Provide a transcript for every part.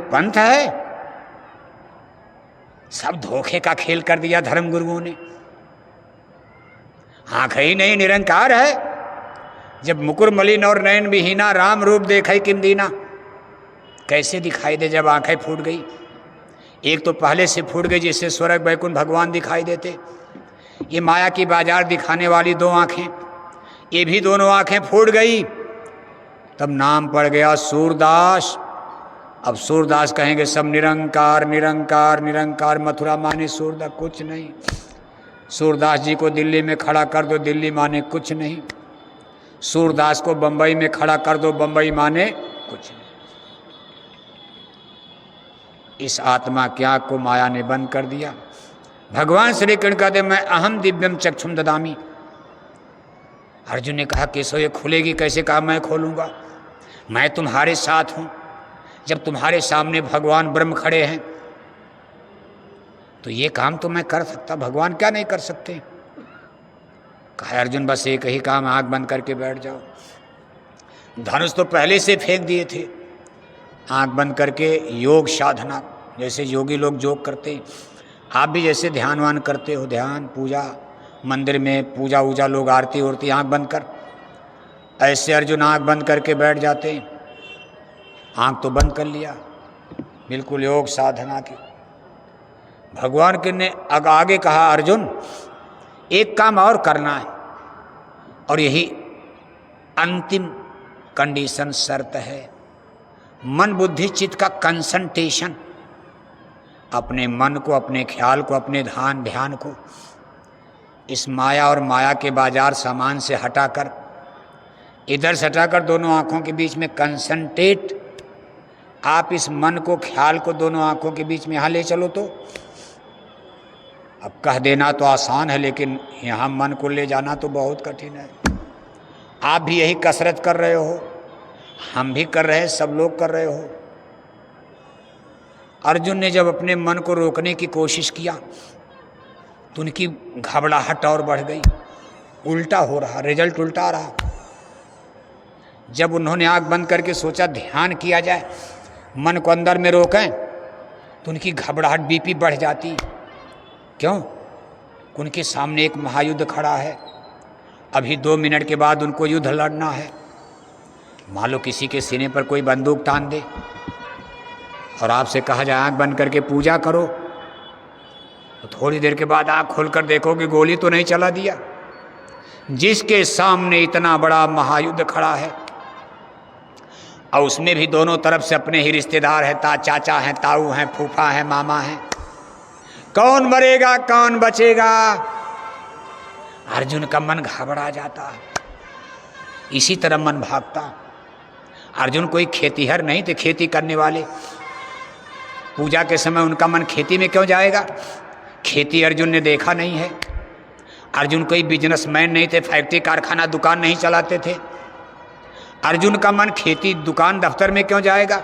पंथ है? सब धोखे का खेल कर दिया धर्म गुरुओं ने। आंख ही नहीं निरंकार है। जब मुकुर मलिन और नयन विहीना, राम रूप देखे किम दीना। कैसे दिखाई दे जब आंखें फूट गई? एक तो पहले से फूट गई जिससे स्वर्ग वैकुंठ भगवान दिखाई देते। ये माया की बाजार दिखाने वाली दो आंखें, ये भी दोनों आंखें फूट गई। तब नाम पड़ गया सूरदास। अब सूरदास कहेंगे सब निरंकार निरंकार निरंकार। मथुरा माने सूरदास कुछ नहीं। सूरदास जी को दिल्ली में खड़ा कर दो, दिल्ली माने कुछ नहीं। सूरदास को बंबई में खड़ा कर दो, बंबई माने कुछ नहीं। इस आत्मा की आंख को माया ने बंद कर दिया। भगवान श्री कृष्ण कहते मैं अहम दिव्यम चक्षुम ददामी। अर्जुन ने कहा केशव ये खुलेगी कैसे? कहा मैं खोलूंगा, मैं तुम्हारे साथ हूं। जब तुम्हारे सामने भगवान ब्रह्म खड़े हैं तो ये काम तो मैं कर सकता, भगवान क्या नहीं कर सकते? कहा अर्जुन बस एक ही काम, आंख बंद करके बैठ जाओ। धनुष तो पहले से फेंक दिए थे। आंख बंद करके योग साधना, जैसे योगी लोग योग करते हैं, आप भी जैसे ध्यानवान करते हो, ध्यान पूजा, मंदिर में पूजा वूजा लोग आरती उरती आंख बंद कर, ऐसे अर्जुन आंख बंद करके बैठ जाते हैं। आंख तो बंद कर लिया, बिल्कुल योग साधना की। भगवान के ने आगे कहा अर्जुन एक काम और करना है, और यही अंतिम कंडीशन शर्त है। मन बुद्धि चित्त का कंसंट्रेशन, अपने मन को, अपने ख्याल को, अपने ध्यान को इस माया और माया के बाजार सामान से हटाकर, इधर से हटाकर दोनों आंखों के बीच में कंसंट्रेट। आप इस मन को, ख्याल को दोनों आंखों के बीच में यहाँ ले चलो। तो अब कह देना तो आसान है, लेकिन यहाँ मन को ले जाना तो बहुत कठिन है। आप भी यही कसरत कर रहे हो, हम भी कर रहे हैं, सब लोग कर रहे हो। अर्जुन ने जब अपने मन को रोकने की कोशिश किया तो उनकी घबराहट और बढ़ गई। उल्टा हो रहा, रिजल्ट उल्टा आ रहा। जब उन्होंने आंख बंद करके सोचा ध्यान किया जाए, मन को अंदर में रोकें, तो उनकी घबराहट बीपी बढ़ जाती। क्यों? उनके सामने एक महायुद्ध खड़ा है। अभी 2 मिनट के बाद उनको युद्ध लड़ना है। मान लो किसी के सीने पर कोई बंदूक तान दे और आपसे कहा जाए आंख बंद करके पूजा करो, तो थोड़ी देर के बाद आंख खोलकर देखोगे गोली तो नहीं चला दिया। जिसके सामने इतना बड़ा महायुद्ध खड़ा है और उसमें भी दोनों तरफ से अपने ही रिश्तेदार हैं, चाचा हैं, ताऊ हैं, फूफा हैं, मामा हैं, कौन मरेगा कौन बचेगा? अर्जुन का मन घबरा जाता। इसी तरह मन भागता। अर्जुन कोई खेतीहर नहीं थे, खेती करने वाले। पूजा के समय उनका मन खेती में क्यों जाएगा? खेती अर्जुन ने देखा नहीं है। अर्जुन कोई बिजनेसमैन नहीं थे, फैक्ट्री कारखाना दुकान नहीं चलाते थे। अर्जुन का मन खेती दुकान दफ्तर में क्यों जाएगा?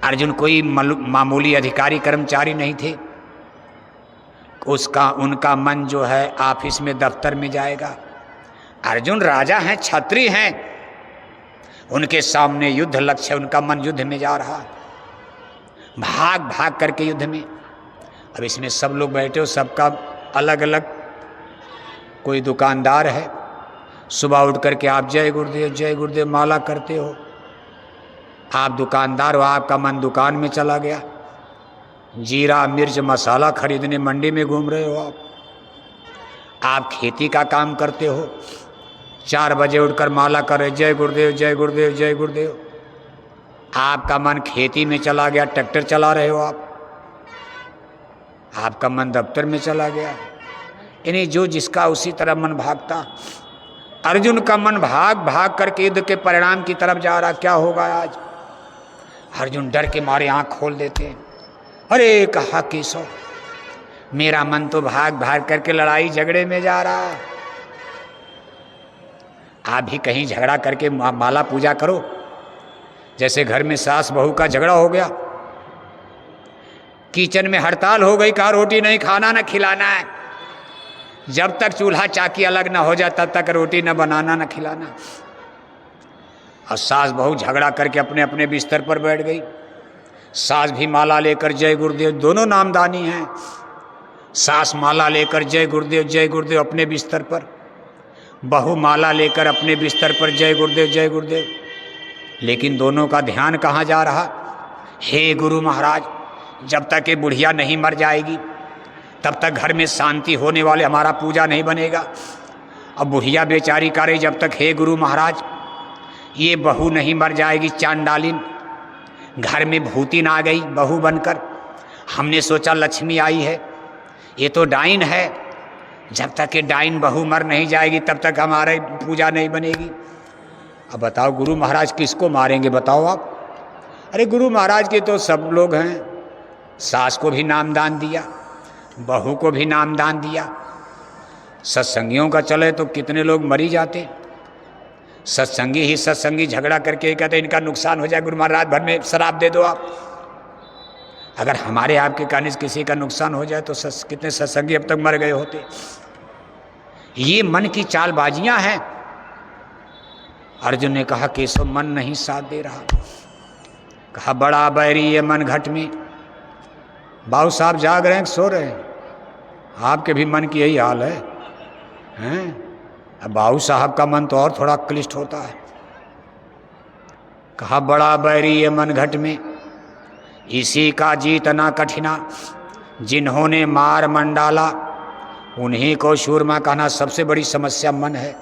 अर्जुन कोई मामूली अधिकारी कर्मचारी नहीं थे। उनका मन जो है ऑफिस में, दफ्तर में जाएगा। अर्जुन राजा हैं, क्षत्रिय हैं, उनके सामने युद्ध लक्ष्य, उनका मन युद्ध में जा रहा, भाग भाग करके युद्ध में। अब इसमें सब लोग बैठे हो, सबका अलग अलग। कोई दुकानदार है, सुबह उठ करके आप जय गुरुदेव माला करते हो। आप दुकानदार हो, आपका मन दुकान में चला गया। जीरा मिर्च मसाला खरीदने मंडी में घूम रहे हो। आप खेती का काम करते हो, 4 बजे उठकर माला कर रहे जय गुरुदेव जय गुरुदेव जय गुरुदेव। आपका मन खेती में चला गया, ट्रैक्टर चला रहे हो आप। आपका मन दफ्तर में चला गया। यानी जो जिसका उसी तरह मन भागता। अर्जुन का मन भाग भाग करके युद्ध के परिणाम की तरफ जा रहा। क्या होगा आज? अर्जुन डर के मारे आंख खोल देते हैं। अरे कहा केशव, मेरा मन तो भाग भाग करके लड़ाई झगड़े में जा रहा है। आप भी कहीं झगड़ा करके माला पूजा करो। जैसे घर में सास बहू का झगड़ा हो गया, किचन में हड़ताल हो गई, कहा रोटी नहीं खाना न खिलाना है। जब तक चूल्हा चाकी अलग ना हो जाए तब तक रोटी न बनाना न खिलाना। और सास बहू झगड़ा करके अपने अपने बिस्तर पर बैठ गई। सास भी माला लेकर जय गुरुदेव, दोनों नामदानी हैं। सास माला लेकर जय गुरुदेव अपने बिस्तर पर, बहू माला लेकर अपने बिस्तर पर जय गुरुदेव। लेकिन दोनों का ध्यान कहाँ जा रहा? हे गुरु महाराज, जब तक ये बुढ़िया नहीं मर जाएगी तब तक घर में शांति होने वाले, हमारा पूजा नहीं बनेगा। अब बुढ़िया बेचारी करे जब तक, हे गुरु महाराज ये बहू नहीं मर जाएगी चांडालिन, घर में भूतिन आ गई बहू बनकर, हमने सोचा लक्ष्मी आई है, ये तो डाइन है, जब तक ये डाइन बहू मर नहीं जाएगी तब तक हमारी पूजा नहीं बनेगी। अब बताओ गुरु महाराज किसको मारेंगे बताओ आप? अरे गुरु महाराज के तो सब लोग हैं, सास को भी नामदान दिया, बहू को भी नामदान दिया। सत्संगियों का चले तो कितने लोग मरी जाते। सत्संगी झगड़ा करके कहते इनका नुकसान हो जाए, गुरु महाराज भर में शराब दे दो आप। अगर हमारे आपके कहने से किसी का नुकसान हो जाए तो कितने सत्संगी अब तक मर गए होते। ये मन की चालबाजियां हैं। अर्जुन ने कहा केशव मन नहीं साथ दे रहा। कहा बड़ा बैरी ये मन घट में। बाबू साहब जाग रहे हैं सो रहे हैं? आपके भी मन की यही हाल है हैं? अब बाबू साहब का मन तो और थोड़ा क्लिष्ट होता है। कहा बड़ा बैरी ये मन घट में, इसी का जीतना कठिना, जिन्होंने मार मन डाला उन्हीं को शूरमा कहना। सबसे बड़ी समस्या मन है।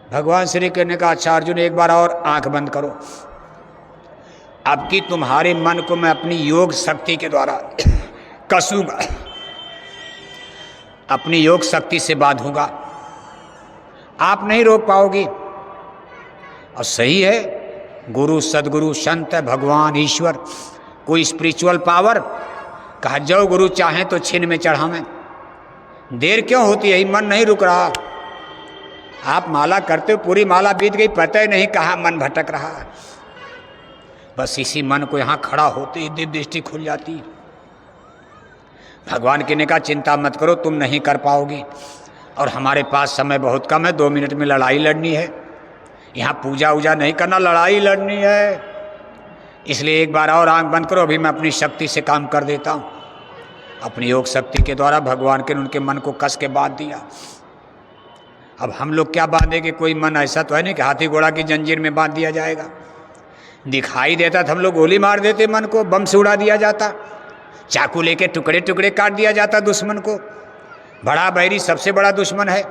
भगवान श्री कृष्ण ने कहा अच्छा अर्जुन एक बार और आंख बंद करो, अब की तुम्हारे मन को मैं अपनी योग शक्ति के द्वारा कसूंगा, अपनी योग शक्ति से बांधूंगा, आप नहीं रोक पाओगे। और सही है, गुरु सदगुरु संत भगवान ईश्वर कोई स्पिरिचुअल पावर। कहा जो गुरु चाहें तो छिन में चढ़ावें। देर क्यों होती है? मन नहीं रुक रहा। आप माला करते हो, पूरी माला बीत गई, पता ही नहीं कहाँ मन भटक रहा है। बस इसी मन को यहाँ खड़ा होते ही दिव्य दृष्टि खुल जाती है। भगवान ने कहा चिंता मत करो, तुम नहीं कर पाओगे और हमारे पास समय बहुत कम है, 2 मिनट में लड़ाई लड़नी है। यहाँ पूजा वूजा नहीं करना, लड़ाई लड़नी है। इसलिए एक बार और आंख बंद करो, अभी मैं अपनी शक्ति से काम कर देता हूँ। अपनी योग शक्ति के द्वारा भगवान के उनके मन को कस के बांध दिया। अब हम लोग क्या बांधेंगे? कोई मन ऐसा तो है नहीं कि हाथी घोड़ा की जंजीर में बांध दिया जाएगा। दिखाई देता तो हम लोग गोली मार देते, मन को बम से उड़ा दिया जाता, चाकू लेके टुकड़े टुकड़े काट दिया जाता दुश्मन को। बड़ा बैरी सबसे बड़ा दुश्मन है,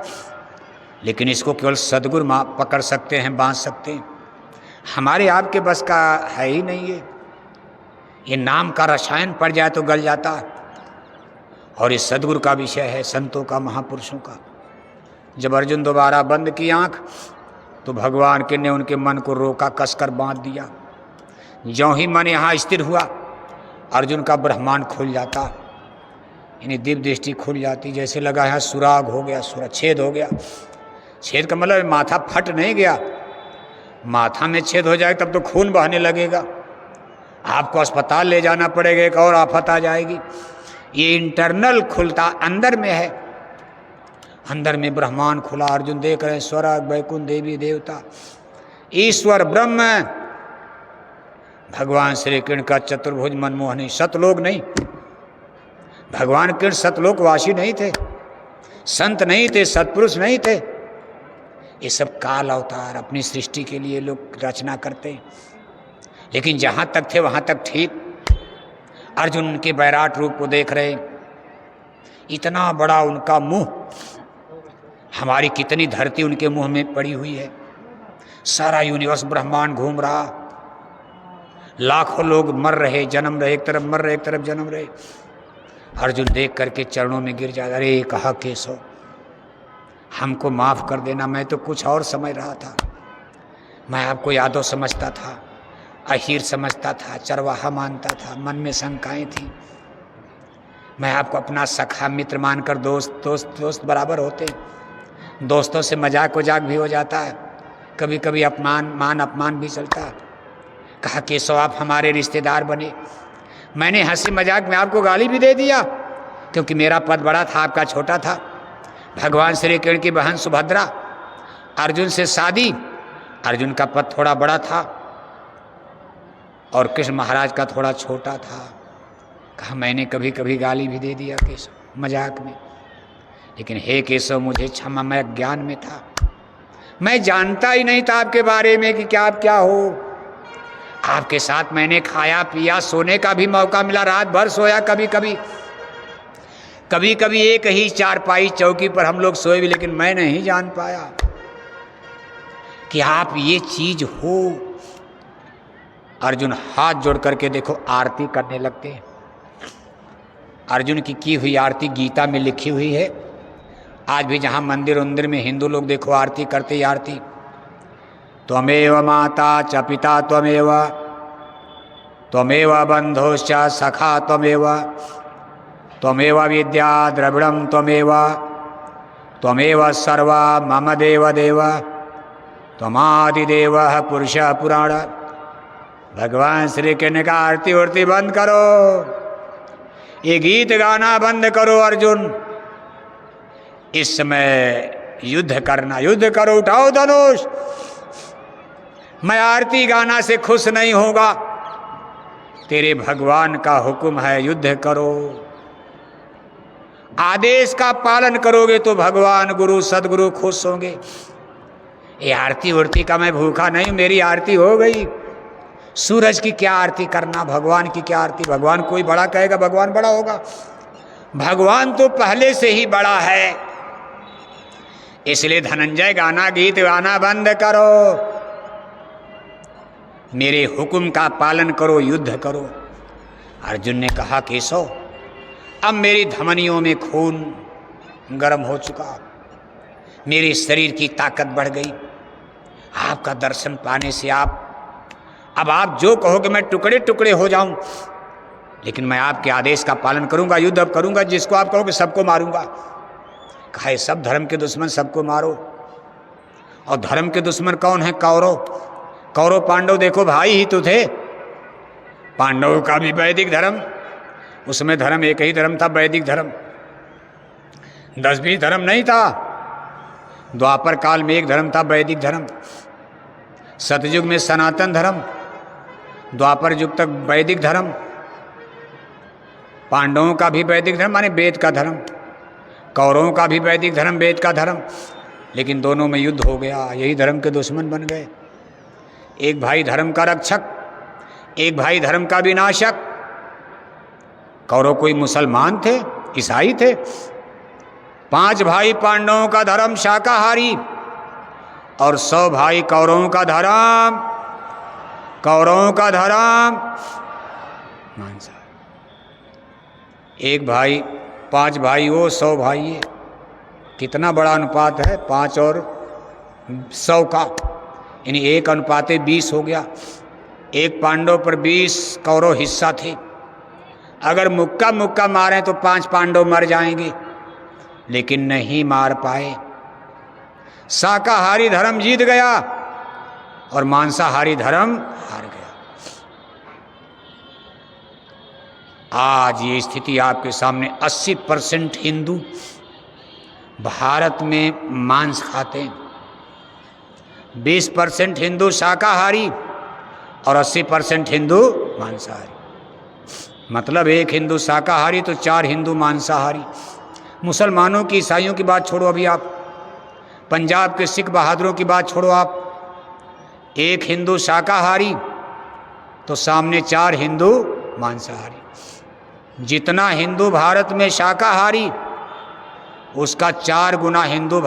लेकिन इसको केवल सदगुरु पकड़ सकते हैं, बांध सकते हैं। हमारे आपके बस का है ही नहीं। ये नाम का रसायन पड़ जाए तो गल जाता है। और ये सदगुरु का विषय है, संतों का, महापुरुषों का। जब अर्जुन दोबारा बंद की आंख तो भगवान के ने उनके मन को रोका, कसकर बांध दिया। ज्यों ही मन यहाँ स्थिर हुआ अर्जुन का ब्रह्मांड खुल जाता, यानी दिव्य दृष्टि खुल जाती। जैसे लगा यहाँ सुराग हो गया, छेद हो गया। छेद का मतलब माथा फट नहीं गया। माथा में छेद हो जाए तब तो खून बहने लगेगा, आपको अस्पताल ले जाना पड़ेगा, एक और आफत आ जाएगी। ये इंटरनल खुलता अंदर में है। अंदर में ब्रह्मांड खुला, अर्जुन देख रहे हैं स्वर्ग वैकुंठ देवी देवता ईश्वर ब्रह्म। भगवान श्री कृष्ण का चतुर्भुज मनमोहनी, सतलोक नहीं। भगवान कृष्ण सतलोकवासी नहीं थे, संत नहीं थे, सत्पुरुष नहीं थे। ये सब काल अवतार अपनी सृष्टि के लिए लोग रचना करते। लेकिन जहाँ तक थे वहाँ तक ठीक। अर्जुन उनके बैराट रूप को देख रहे, इतना बड़ा उनका मुंह, हमारी कितनी धरती उनके मुंह में पड़ी हुई है। सारा यूनिवर्स ब्रह्मांड घूम रहा, लाखों लोग मर रहे, जन्म रहे, एक तरफ मर रहे, एक तरफ जन्म रहे। अर्जुन देख करके चरणों में गिर जाता, अरे कहा केशव हमको माफ़ कर देना, मैं तो कुछ और समझ रहा था। मैं आपको यादव समझता था, अहीर समझता था, चरवाहा मानता था, मन में शंकाएं थी। मैं आपको अपना सखा मित्र मानकर दोस्त बराबर होते। दोस्तों से मजाक वजाक भी हो जाता है, कभी कभी मान अपमान भी चलता है। कहा केशव आप हमारे रिश्तेदार बने, मैंने हंसी मजाक में आपको गाली भी दे दिया, क्योंकि मेरा पद बड़ा था, आपका छोटा था। भगवान श्री कृष्ण की बहन सुभद्रा, अर्जुन से शादी, अर्जुन का पद थोड़ा बड़ा था। और कृष्ण महाराज का थोड़ा छोटा था। कहा मैंने कभी कभी गाली भी दे दिया केशव मजाक में, लेकिन हे केशव मुझे क्षमा, मैं अज्ञान में था, मैं जानता ही नहीं था आपके बारे में कि क्या आप क्या हो। आपके साथ मैंने खाया पिया, सोने का भी मौका मिला, रात भर सोया, कभी कभी कभी कभी एक ही चारपाई चौकी पर हम लोग सोए भी, लेकिन मैं नहीं जान पाया कि आप ये चीज हो। अर्जुन हाथ जोड़ करके देखो आरती करने लगते हैं। अर्जुन की हुई आरती गीता में लिखी हुई है। आज भी जहाँ मंदिर उंदिर में हिंदू लोग देखो आरती करते ही आरती, त्वमेव माता च पिता त्वमेव, त्वमेव बंधोश्च सखा त्वमेव, त्वमेव विद्या द्रविड़ं त्वमेव, त्वमेव सर्वा मम देव देव, त्वमादिदेवः पुरुषः पुराण। भगवान श्री कृष्ण का आरती उरती बंद करो, ये गीत गाना बंद करो। अर्जुन इस समय युद्ध करना, युद्ध करो, उठाओ धनुष। मैं आरती गाना से खुश नहीं होगा, तेरे भगवान का हुक्म है युद्ध करो। आदेश का पालन करोगे तो भगवान गुरु सदगुरु खुश होंगे। ये आरती उरती का मैं भूखा नहीं, मेरी आरती हो गई। सूरज की क्या आरती करना, भगवान की क्या आरती। भगवान कोई बड़ा कहेगा भगवान बड़ा होगा, भगवान तो पहले से ही बड़ा है। इसलिए धनंजय गाना गीत गाना बंद करो, मेरे हुक्म का पालन करो, युद्ध करो। अर्जुन ने कहा केशव अब मेरी धमनियों में खून गर्म हो चुका, मेरे शरीर की ताकत बढ़ गई। आपका दर्शन पाने से अब आप जो कहोगे मैं टुकड़े टुकड़े हो जाऊं, लेकिन मैं आपके आदेश का पालन करूंगा, युद्ध अब करूंगा। जिसको आप कहोगे सबको मारूंगा। कहा सब धर्म के दुश्मन सबको मारो। और धर्म के दुश्मन कौन है? कौरव। कौरव पांडव देखो भाई ही तो थे। पांडवों का भी वैदिक धर्म, उसमें धर्म एक ही धर्म था, वैदिक धर्म। 10-20 धर्म नहीं था। द्वापर काल में एक धर्म था, वैदिक धर्म। सतयुग में सनातन धर्म, द्वापर युग तक वैदिक धर्म। पांडवों का भी वैदिक धर्म माने वेद का धर्म, कौरवों का भी वैदिक धर्म वेद का धर्म। लेकिन दोनों में युद्ध हो गया, यही धर्म के दुश्मन बन गए। एक भाई धर्म का रक्षक, एक भाई धर्म का विनाशक। कौरव कोई मुसलमान थे, ईसाई थे। 5 भाई पांडवों का धर्म शाकाहारी और 100 भाई कौरवों का धर्म, कौरवों का धर्म मांसाहारी। एक भाई 5 भाई हो 100 भाई ये कितना बड़ा अनुपात है, 5 और 100 का, यानी 1:20 हो गया। एक पांडव पर 20 कौरव हिस्सा थे। अगर मुक्का मुक्का मारें तो 5 पांडव मर जाएंगे, लेकिन नहीं मार पाए। शाकाहारी धर्म जीत गया और मांसाहारी धर्म हार गया। आज ये स्थिति आपके सामने। 80% हिंदू भारत में मांस खाते हैं, 20% हिंदू शाकाहारी और 80% हिंदू मांसाहारी। मतलब एक हिंदू शाकाहारी तो 4 हिंदू मांसाहारी। मुसलमानों की, ईसाइयों की बात छोड़ो, अभी आप पंजाब के सिख बहादुरों की बात छोड़ो। आप एक हिंदू शाकाहारी तो सामने 4 हिंदू मांसाहारी। जितना हिंदू भारत में शाकाहारी उसका 4 गुना हिंदू